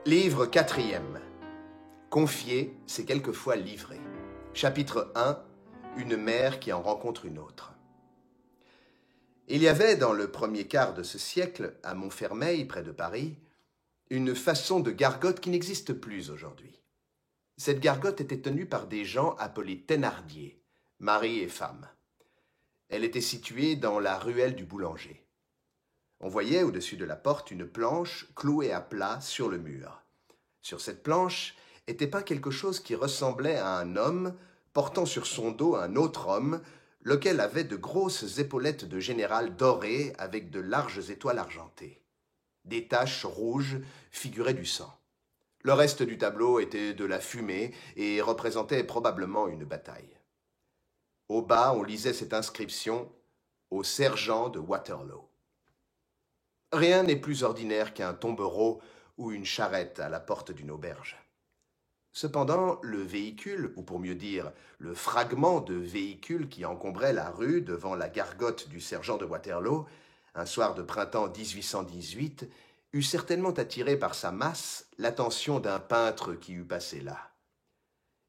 Livre quatrième. Confier, c'est quelquefois livrer. Chapitre 1. Une mère qui en rencontre une autre. Il y avait, dans le premier quart de ce siècle, à Montfermeil, près de Paris, une façon de gargote qui n'existe plus aujourd'hui. Cette gargote était tenue par des gens appelés Thénardier, mari et femme. Elle était située dans la ruelle du boulanger. On voyait au-dessus de la porte une planche clouée à plat sur le mur. Sur cette planche était peint quelque chose qui ressemblait à un homme portant sur son dos un autre homme, lequel avait de grosses épaulettes de général dorées avec de larges étoiles argentées. Des taches rouges figuraient du sang. Le reste du tableau était de la fumée et représentait probablement une bataille. Au bas, on lisait cette inscription « Au sergent de Waterloo ». Rien n'est plus ordinaire qu'un tombereau ou une charrette à la porte d'une auberge. Cependant, le véhicule, ou pour mieux dire, le fragment de véhicule qui encombrait la rue devant la gargote du sergent de Waterloo, un soir de printemps 1818, eût certainement attiré par sa masse l'attention d'un peintre qui eût passé là.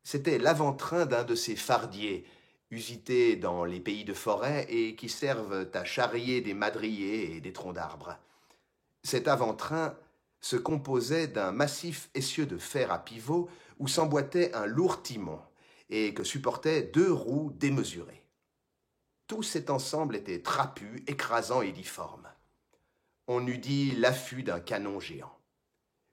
C'était l'avant-train d'un de ces fardiers, usités dans les pays de forêt et qui servent à charrier des madriers et des troncs d'arbres. Cet avant-train se composait d'un massif essieu de fer à pivot où s'emboîtait un lourd timon et que supportaient 2 roues démesurées. Tout cet ensemble était trapu, écrasant et difforme. On eût dit l'affût d'un canon géant.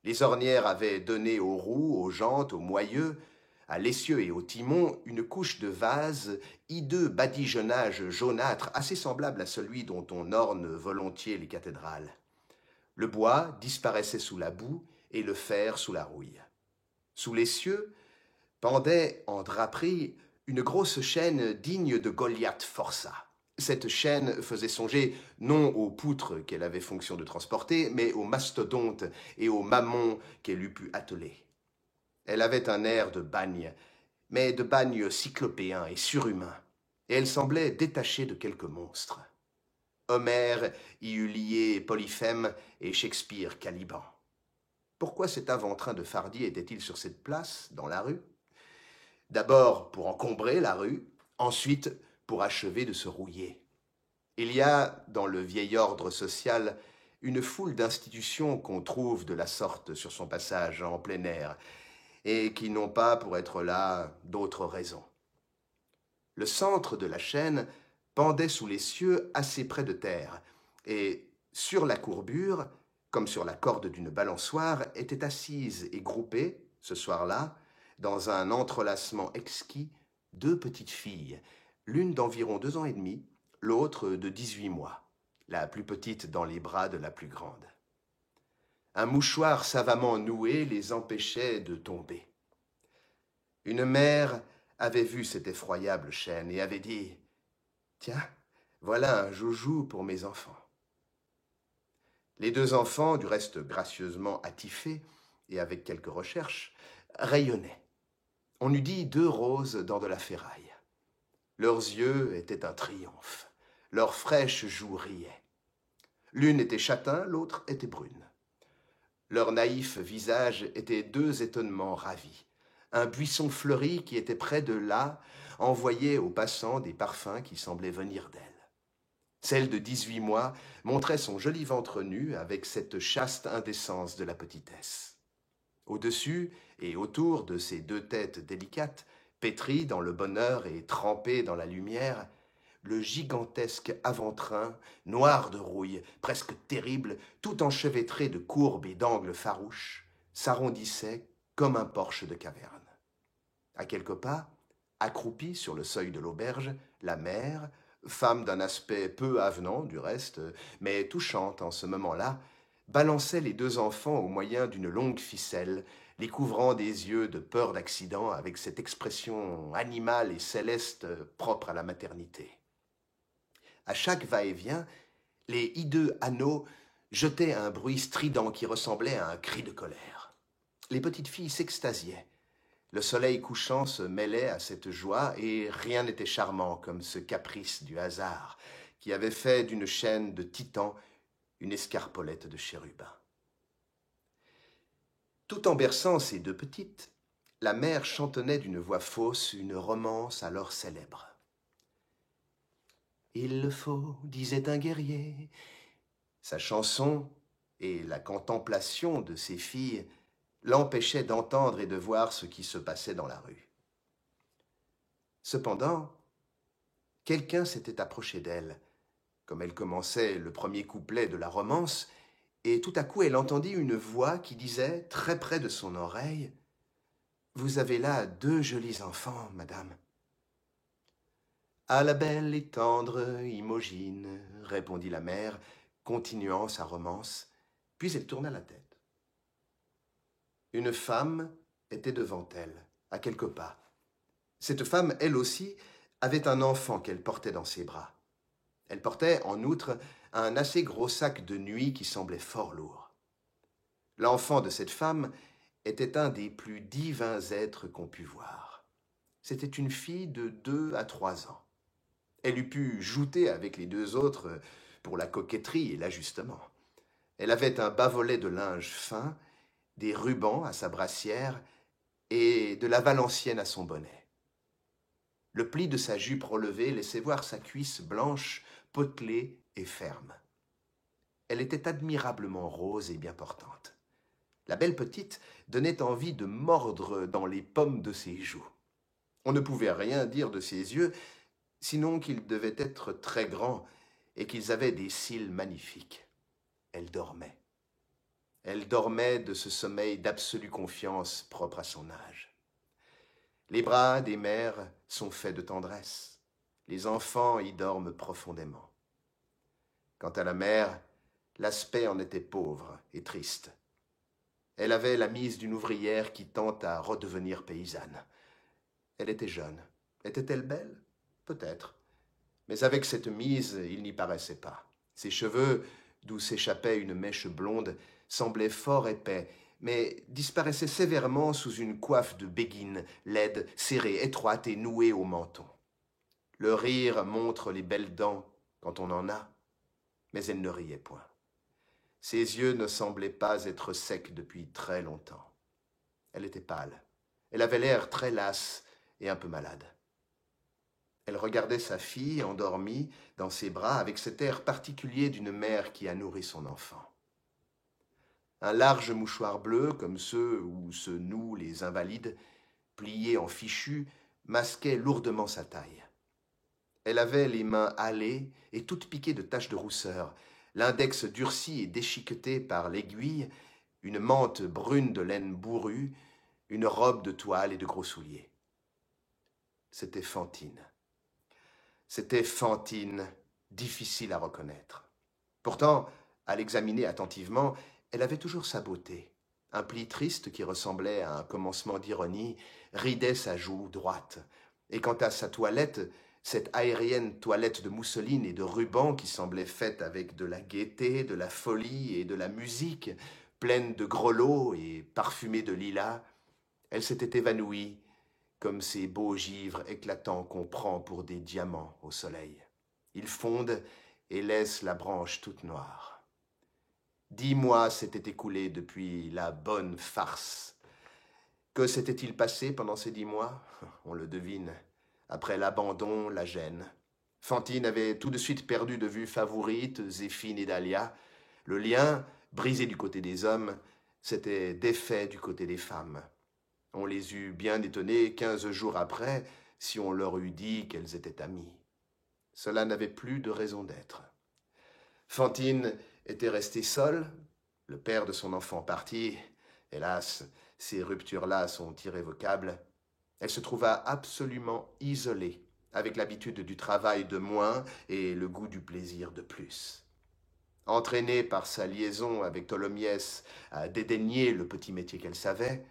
Les ornières avaient donné aux roues, aux jantes, aux moyeux, à l'essieu et au timon une couche de vase, hideux badigeonnage jaunâtre assez semblable à celui dont on orne volontiers les cathédrales. Le bois disparaissait sous la boue et le fer sous la rouille. Sous l'essieu pendait en draperie une grosse chaîne digne de Goliath forçat. Cette chaîne faisait songer non aux poutres qu'elle avait fonction de transporter, mais aux mastodontes et aux mammons qu'elle eût pu atteler. Elle avait un air de bagne, mais de bagne cyclopéen et surhumain, et elle semblait détachée de quelque monstre. Homère y eût lié Polyphème et Shakespeare Caliban. Pourquoi cet avant-train de fardier était-il sur cette place, dans la rue? D'abord pour encombrer la rue, ensuite pour achever de se rouiller. Il y a, dans le vieil ordre social, une foule d'institutions qu'on trouve de la sorte sur son passage en plein air, et qui n'ont pas, pour être là, d'autres raisons. Le centre de la chaîne pendait sous les cieux assez près de terre, et sur la courbure, comme sur la corde d'une balançoire, étaient assises et groupées, ce soir-là, dans un entrelacement exquis, 2 petites filles, l'une d'environ 2 ans et demi, l'autre de 18 mois, la plus petite dans les bras de la plus grande. Un mouchoir savamment noué les empêchait de tomber. Une mère avait vu cette effroyable chaîne et avait dit « Tiens, voilà un joujou pour mes enfants. » Les 2 enfants, du reste gracieusement attifés et avec quelques recherches, rayonnaient. On eût dit 2 roses dans de la ferraille. Leurs yeux étaient un triomphe. Leurs fraîches joues riaient. L'une était châtain, l'autre était brune. Leurs naïfs visages étaient 2 étonnements ravis. Un buisson fleuri qui était près de là envoyait aux passants des parfums qui semblaient venir d'elle. Celle de 18 mois montrait son joli ventre nu avec cette chaste indécence de la petitesse. Au-dessus et autour de ces 2 têtes délicates, pétries dans le bonheur et trempées dans la lumière, le gigantesque avant-train, noir de rouille, presque terrible, tout enchevêtré de courbes et d'angles farouches, s'arrondissait comme un porche de caverne. À quelques pas, accroupie sur le seuil de l'auberge, la mère, femme d'un aspect peu avenant du reste, mais touchante en ce moment-là, balançait les 2 enfants au moyen d'une longue ficelle, les couvrant des yeux de peur d'accident avec cette expression animale et céleste propre à la maternité. À chaque va-et-vient, les hideux anneaux jetaient un bruit strident qui ressemblait à un cri de colère. Les petites filles s'extasiaient. Le soleil couchant se mêlait à cette joie et rien n'était charmant comme ce caprice du hasard qui avait fait d'une chaîne de titan une escarpolette de chérubin. Tout en berçant ses deux petites, la mère chantonnait d'une voix fausse une romance alors célèbre. « Il le faut, disait un guerrier. » Sa chanson et la contemplation de ses filles l'empêchaient d'entendre et de voir ce qui se passait dans la rue. Cependant, quelqu'un s'était approché d'elle, comme elle commençait le premier couplet de la romance, et tout à coup elle entendit une voix qui disait, très près de son oreille, « Vous avez là 2 jolis enfants, madame. » « À la belle et tendre Imogine, » répondit la mère, continuant sa romance, puis elle tourna la tête. Une femme était devant elle, à quelques pas. Cette femme, elle aussi, avait un enfant qu'elle portait dans ses bras. Elle portait, en outre, un assez gros sac de nuit qui semblait fort lourd. L'enfant de cette femme était un des plus divins êtres qu'on pût voir. C'était une fille de 2 à 3 ans. Elle eût pu jouter avec les 2 autres pour la coquetterie et l'ajustement. Elle avait un bas-volet de linge fin, des rubans à sa brassière et de la valencienne à son bonnet. Le pli de sa jupe relevée laissait voir sa cuisse blanche, potelée et ferme. Elle était admirablement rose et bien portante. La belle petite donnait envie de mordre dans les pommes de ses joues. On ne pouvait rien dire de ses yeux, sinon qu'ils devaient être très grands et qu'ils avaient des cils magnifiques. Elle dormait. Elle dormait de ce sommeil d'absolue confiance propre à son âge. Les bras des mères sont faits de tendresse. Les enfants y dorment profondément. Quant à la mère, l'aspect en était pauvre et triste. Elle avait la mise d'une ouvrière qui tente à redevenir paysanne. Elle était jeune. Était-elle belle? Peut-être. Mais avec cette mise, il n'y paraissait pas. Ses cheveux, d'où s'échappait une mèche blonde, semblaient fort épais, mais disparaissaient sévèrement sous une coiffe de béguine, laide, serrée, étroite et nouée au menton. Le rire montre les belles dents quand on en a, mais elle ne riait point. Ses yeux ne semblaient pas être secs depuis très longtemps. Elle était pâle. Elle avait l'air très lasse et un peu malade. Elle regardait sa fille endormie dans ses bras avec cet air particulier d'une mère qui a nourri son enfant. Un large mouchoir bleu, comme ceux où se nouent les invalides, plié en fichu, masquait lourdement sa taille. Elle avait les mains hâlées et toutes piquées de taches de rousseur, l'index durci et déchiqueté par l'aiguille, une mante brune de laine bourrue, une robe de toile et de gros souliers. C'était Fantine. C'était Fantine, difficile à reconnaître. Pourtant, à l'examiner attentivement, elle avait toujours sa beauté. Un pli triste qui ressemblait à un commencement d'ironie ridait sa joue droite. Et quant à sa toilette, cette aérienne toilette de mousseline et de ruban qui semblait faite avec de la gaieté, de la folie et de la musique, pleine de grelots et parfumée de lilas, elle s'était évanouie comme ces beaux givres éclatants qu'on prend pour des diamants au soleil. Ils fondent et laissent la branche toute noire. 10 mois s'étaient écoulés depuis la bonne farce. Que s'était-il passé pendant ces 10 mois? On le devine. Après l'abandon, la gêne. Fantine avait tout de suite perdu de vue Favourite, Zéphine et Dahlia. Le lien, brisé du côté des hommes, s'était défait du côté des femmes. On les eût bien étonnées 15 jours après si on leur eût dit qu'elles étaient amies. Cela n'avait plus de raison d'être. Fantine était restée seule, le père de son enfant parti. Hélas, ces ruptures-là sont irrévocables. Elle se trouva absolument isolée, avec l'habitude du travail de moins et le goût du plaisir de plus. Entraînée par sa liaison avec Tholomyès à dédaigner le petit métier qu'elle savait,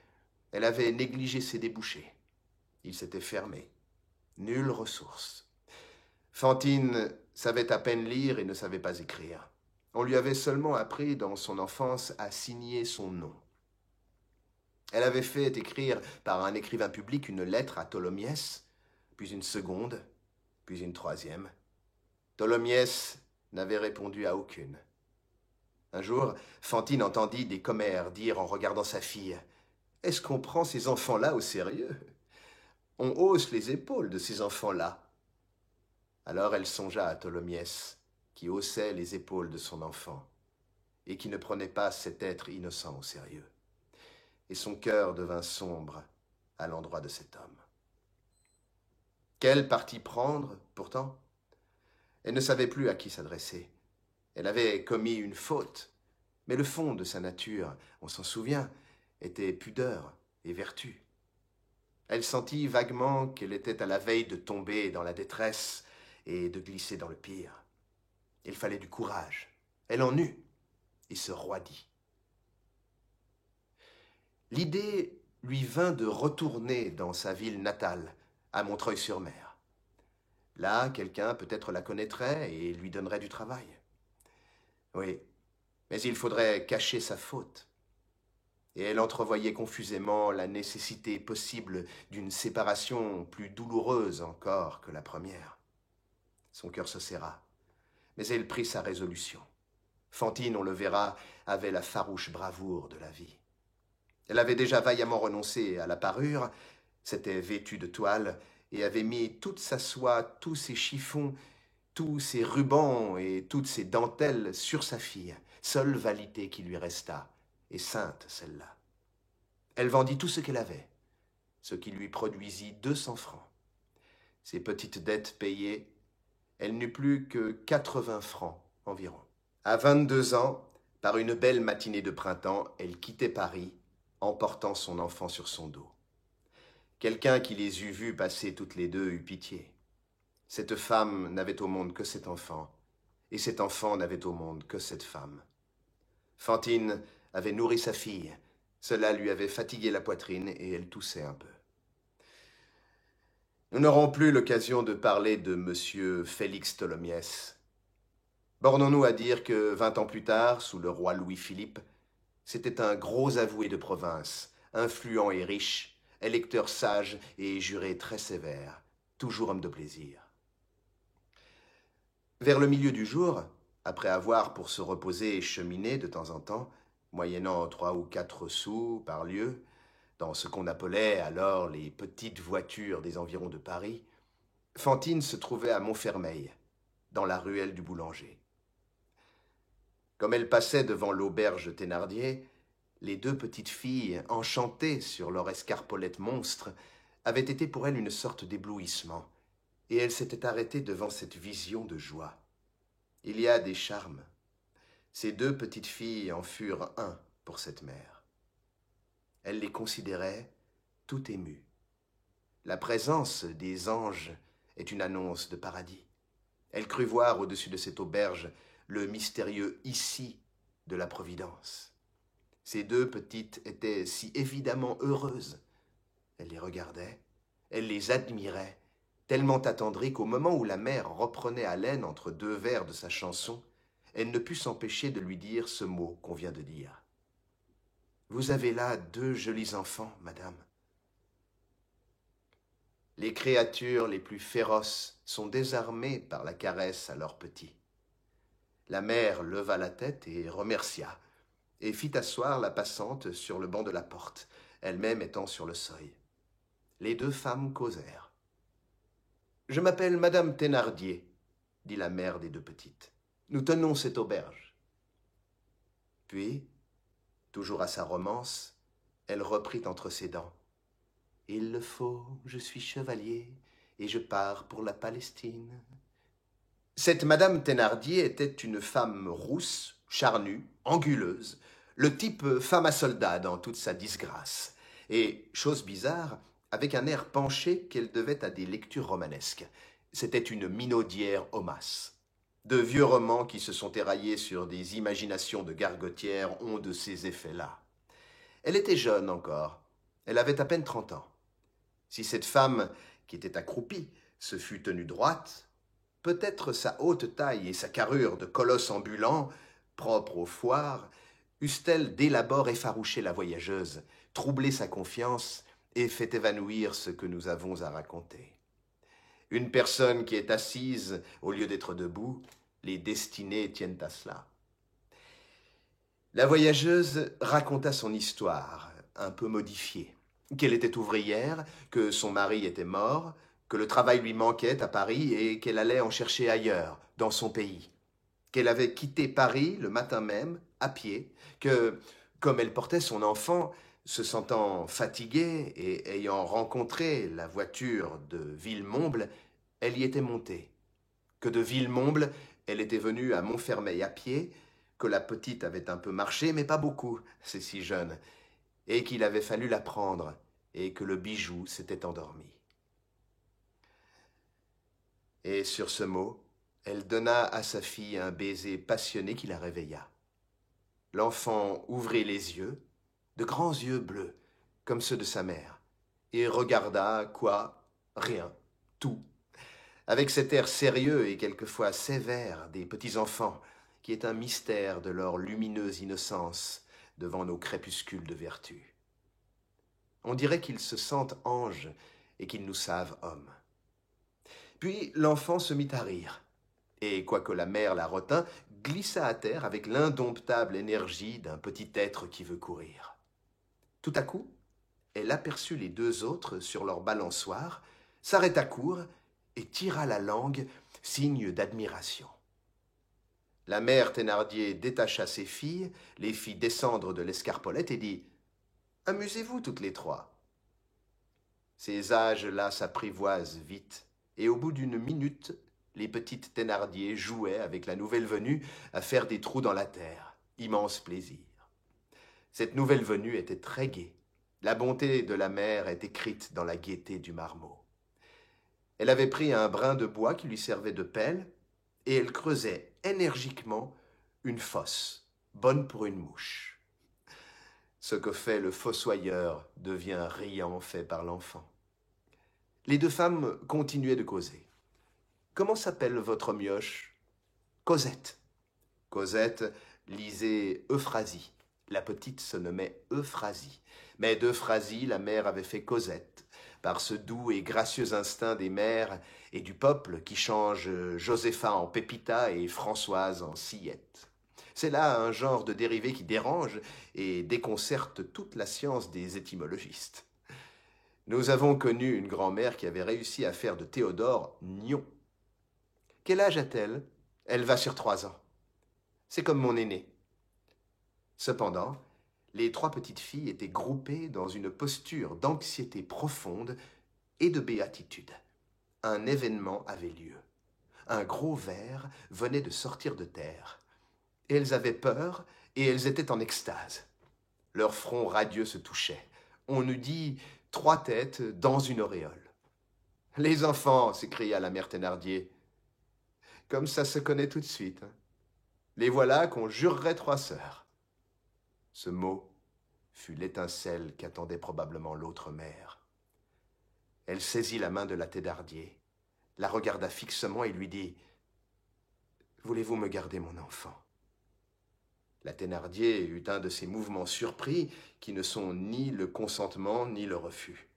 elle avait négligé ses débouchés. Ils s'étaient fermés. Nulle ressource. Fantine savait à peine lire et ne savait pas écrire. On lui avait seulement appris dans son enfance à signer son nom. Elle avait fait écrire par un écrivain public une lettre à Tholomyès, puis une seconde, puis une troisième. Tholomyès n'avait répondu à aucune. Un jour, Fantine entendit des commères dire en regardant sa fille, « Est-ce qu'on prend ces enfants-là au sérieux? On hausse les épaules de ces enfants-là. » Alors elle songea à Tholomyès, qui haussait les épaules de son enfant, et qui ne prenait pas cet être innocent au sérieux. Et son cœur devint sombre à l'endroit de cet homme. Quel parti prendre, pourtant? Elle ne savait plus à qui s'adresser. Elle avait commis une faute, mais le fond de sa nature, on s'en souvient, était pudeur et vertu. Elle sentit vaguement qu'elle était à la veille de tomber dans la détresse et de glisser dans le pire. Il fallait du courage. Elle en eut et se roidit. L'idée lui vint de retourner dans sa ville natale, à Montreuil-sur-Mer. Là, quelqu'un peut-être la connaîtrait et lui donnerait du travail. Oui, mais il faudrait cacher sa faute. Et elle entrevoyait confusément la nécessité possible d'une séparation plus douloureuse encore que la première. Son cœur se serra, mais elle prit sa résolution. Fantine, on le verra, avait la farouche bravoure de la vie. Elle avait déjà vaillamment renoncé à la parure, s'était vêtue de toile et avait mis toute sa soie, tous ses chiffons, tous ses rubans et toutes ses dentelles sur sa fille, seule vanité qui lui resta, et sainte celle-là. Elle vendit tout ce qu'elle avait, ce qui lui produisit 200 francs. Ses petites dettes payées, elle n'eut plus que 80 francs environ. À 22 ans, par une belle matinée de printemps, elle quittait Paris, emportant son enfant sur son dos. Quelqu'un qui les eût vus passer toutes les deux eut pitié. Cette femme n'avait au monde que cet enfant, et cet enfant n'avait au monde que cette femme. Fantine avait nourri sa fille, cela lui avait fatigué la poitrine et elle toussait un peu. Nous n'aurons plus l'occasion de parler de M. Félix Tholomyès. Bornons-nous à dire que 20 ans plus tard, sous le roi Louis-Philippe, c'était un gros avoué de province, influent et riche, électeur sage et juré très sévère, toujours homme de plaisir. Vers le milieu du jour, après avoir pour se reposer cheminé de temps en temps, moyennant 3 ou 4 sous par lieue, dans ce qu'on appelait alors les petites voitures des environs de Paris, Fantine se trouvait à Montfermeil, dans la ruelle du boulanger. Comme elle passait devant l'auberge Thénardier, les 2 petites filles, enchantées sur leur escarpolette monstre, avaient été pour elle une sorte d'éblouissement, et elle s'était arrêtée devant cette vision de joie. Il y a des charmes. Ces 2 petites filles en furent un pour cette mère. Elle les considérait tout émue. La présence des anges est une annonce de paradis. Elle crut voir au-dessus de cette auberge le mystérieux ici de la Providence. Ces 2 petites étaient si évidemment heureuses. Elle les regardait, elle les admirait, tellement attendrie qu'au moment où la mère reprenait haleine entre 2 vers de sa chanson, elle ne put s'empêcher de lui dire ce mot qu'on vient de dire. « Vous avez là 2 jolis enfants, madame. » Les créatures les plus féroces sont désarmées par la caresse à leurs petits. La mère leva la tête et remercia, et fit asseoir la passante sur le banc de la porte, elle-même étant sur le seuil. Les 2 femmes causèrent. « Je m'appelle Madame Thénardier, » dit la mère des 2 petites. « Nous tenons cette auberge. » Puis, toujours à sa romance, elle reprit entre ses dents. « Il le faut, je suis chevalier, et je pars pour la Palestine. » Cette Madame Thénardier était une femme rousse, charnue, anguleuse, le type femme à soldat dans toute sa disgrâce, et, chose bizarre, avec un air penché qu'elle devait à des lectures romanesques. C'était une minaudière homasse. De vieux romans qui se sont éraillés sur des imaginations de gargotières ont de ces effets-là. Elle était jeune encore. Elle avait à peine 30 ans. Si cette femme, qui était accroupie, se fût tenue droite, peut-être sa haute taille et sa carrure de colosse ambulant, propre aux foires, eussent-elles dès l'abord effarouché la voyageuse, troublé sa confiance et fait évanouir ce que nous avons à raconter. Une personne qui est assise au lieu d'être debout, les destinées tiennent à cela. La voyageuse raconta son histoire, un peu modifiée, qu'elle était ouvrière, que son mari était mort, que le travail lui manquait à Paris et qu'elle allait en chercher ailleurs, dans son pays, qu'elle avait quitté Paris le matin même, à pied, que, comme elle portait son enfant, se sentant fatiguée et ayant rencontré la voiture de Villemomble, elle y était montée, que de Villemomble, elle était venue à Montfermeil à pied, que la petite avait un peu marché, mais pas beaucoup, c'est si jeune, et qu'il avait fallu la prendre, et que le bijou s'était endormi. Et sur ce mot, elle donna à sa fille un baiser passionné qui la réveilla. L'enfant ouvrit les yeux, de grands yeux bleus, comme ceux de sa mère, et regarda, quoi? Rien, tout, avec cet air sérieux et quelquefois sévère des petits enfants, qui est un mystère de leur lumineuse innocence devant nos crépuscules de vertu. On dirait qu'ils se sentent anges et qu'ils nous savent hommes. Puis l'enfant se mit à rire, et quoique la mère la retint, glissa à terre avec l'indomptable énergie d'un petit être qui veut courir. Tout à coup, elle aperçut les deux autres sur leur balançoire, s'arrêta court et tira la langue, signe d'admiration. La mère Thénardier détacha ses filles, les fit descendre de l'escarpolette et dit « Amusez-vous toutes les trois ». Ces âges-là s'apprivoisent vite, et au bout d'une minute, les petites Thénardier jouaient avec la nouvelle venue à faire des trous dans la terre. Immense plaisir. Cette nouvelle venue était très gaie. La bonté de la mère est écrite dans la gaieté du marmot. Elle avait pris un brin de bois qui lui servait de pelle, et elle creusait énergiquement une fosse, bonne pour une mouche. Ce que fait le fossoyeur devient riant fait par l'enfant. Les deux femmes continuaient de causer. « Comment s'appelle votre mioche ?»« Cosette. » Cosette lisait Euphrasie. La petite se nommait Euphrasie. Mais d'Euphrasie, la mère avait fait Cosette, par ce doux et gracieux instinct des mères et du peuple qui change Josépha en Pépita et Françoise en Sillette. C'est là un genre de dérivé qui dérange et déconcerte toute la science des étymologistes. Nous avons connu une grand-mère qui avait réussi à faire de Théodore Gnon. Quel âge a-t-elle? Elle va sur 3 ans. C'est comme mon aîné. Cependant, les trois petites filles étaient groupées dans une posture d'anxiété profonde et de béatitude. Un événement avait lieu. Un gros ver venait de sortir de terre. Elles avaient peur et elles étaient en extase. Leurs fronts radieux se touchaient. On eût dit 3 têtes dans une auréole. « Les enfants !» s'écria la mère Thénardier. « Comme ça se connaît tout de suite. Hein. Les voilà qu'on jurerait 3 sœurs. » Ce mot fut l'étincelle qu'attendait probablement l'autre mère. Elle saisit la main de la Thénardier, la regarda fixement et lui dit « Voulez-vous me garder mon enfant ?» La Thénardier eut un de ces mouvements surpris qui ne sont ni le consentement ni le refus.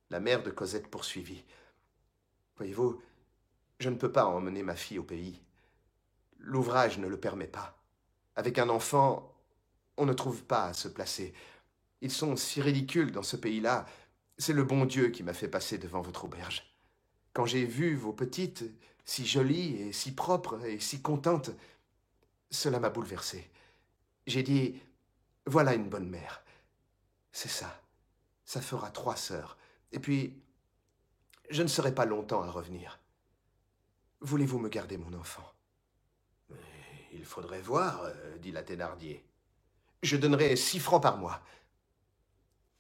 La mère de Cosette poursuivit. « Voyez-vous, je ne peux pas emmener ma fille au pays. L'ouvrage ne le permet pas. Avec un enfant, on ne trouve pas à se placer. Ils sont si ridicules dans ce pays-là. C'est le bon Dieu qui m'a fait passer devant votre auberge. Quand j'ai vu vos petites, si jolies et si propres et si contentes, cela m'a bouleversé. J'ai dit, voilà une bonne mère. C'est ça. Ça fera 3 sœurs. Et puis, je ne serai pas longtemps à revenir. Voulez-vous me garder mon enfant? Il faudrait voir, dit la Thénardier. Je donnerai 6 francs par mois.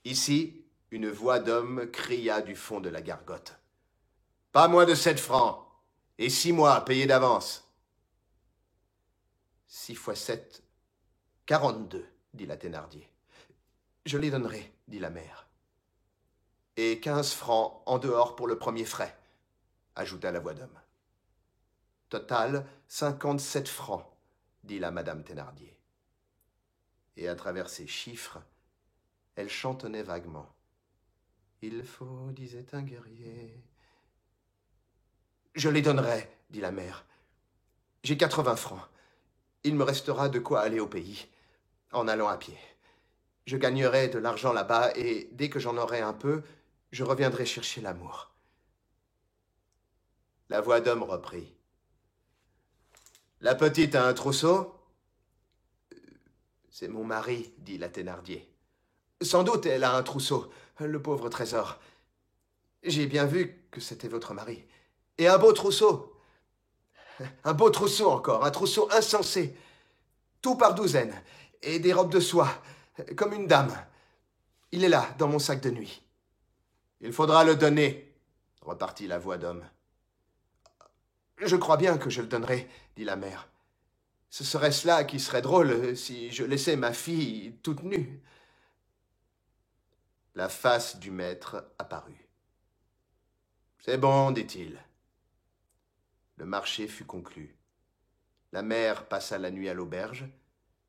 Ici, une voix d'homme cria du fond de la gargote. Pas moins de 7 francs, et 6 mois payés d'avance. 6 fois 7, 42, dit la Thénardier. Je les donnerai, dit la mère. Et 15 francs en dehors pour le premier frais, ajouta la voix d'homme. Total, 57 francs, dit la madame Thénardier. Et à travers ces chiffres, elle chantonnait vaguement. Il faut, disait un guerrier. Je les donnerai, dit la mère. J'ai 80 francs. Il me restera de quoi aller au pays. en allant à pied. Je gagnerai de l'argent là-bas et dès que j'en aurai un peu, je reviendrai chercher l'amour. » La voix d'homme reprit. « La petite a un trousseau ?»« C'est mon mari, » dit la Thénardier. « Sans doute elle a un trousseau, le pauvre trésor. J'ai bien vu que c'était votre mari. Et un beau trousseau. Un beau trousseau encore, un trousseau insensé. Tout par douzaine, et des robes de soie, comme une dame. Il est là, dans mon sac de nuit. »« Il faudra le donner, » repartit la voix d'homme. « Je crois bien que je le donnerai, » dit la mère. « Ce serait cela qui serait drôle si je laissais ma fille toute nue. » La face du maître apparut. « C'est bon, dit-il. » Le marché fut conclu. La mère passa la nuit à l'auberge,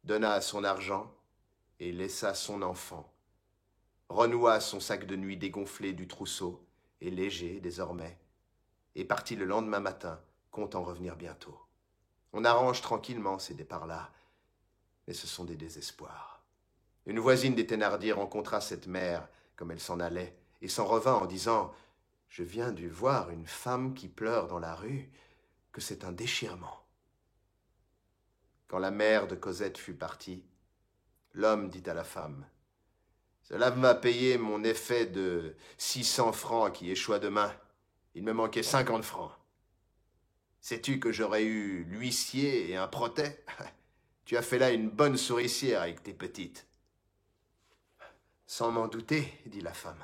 donna son argent et laissa son enfant, renoua son sac de nuit dégonflé du trousseau et léger désormais, et partit le lendemain matin, comptant revenir bientôt. On arrange tranquillement ces départs-là, mais ce sont des désespoirs. Une voisine des Thénardier rencontra cette mère comme elle s'en allait, et s'en revint en disant « Je viens de voir une femme qui pleure dans la rue, que c'est un déchirement. » Quand la mère de Cosette fut partie, l'homme dit à la femme « Cela m'a payé mon effet de 600 francs qui échoua demain. Il me manquait 50 francs. Sais-tu que j'aurais eu l'huissier et un protêt? Tu as fait là une bonne souricière avec tes petites. »« Sans m'en douter, dit la femme.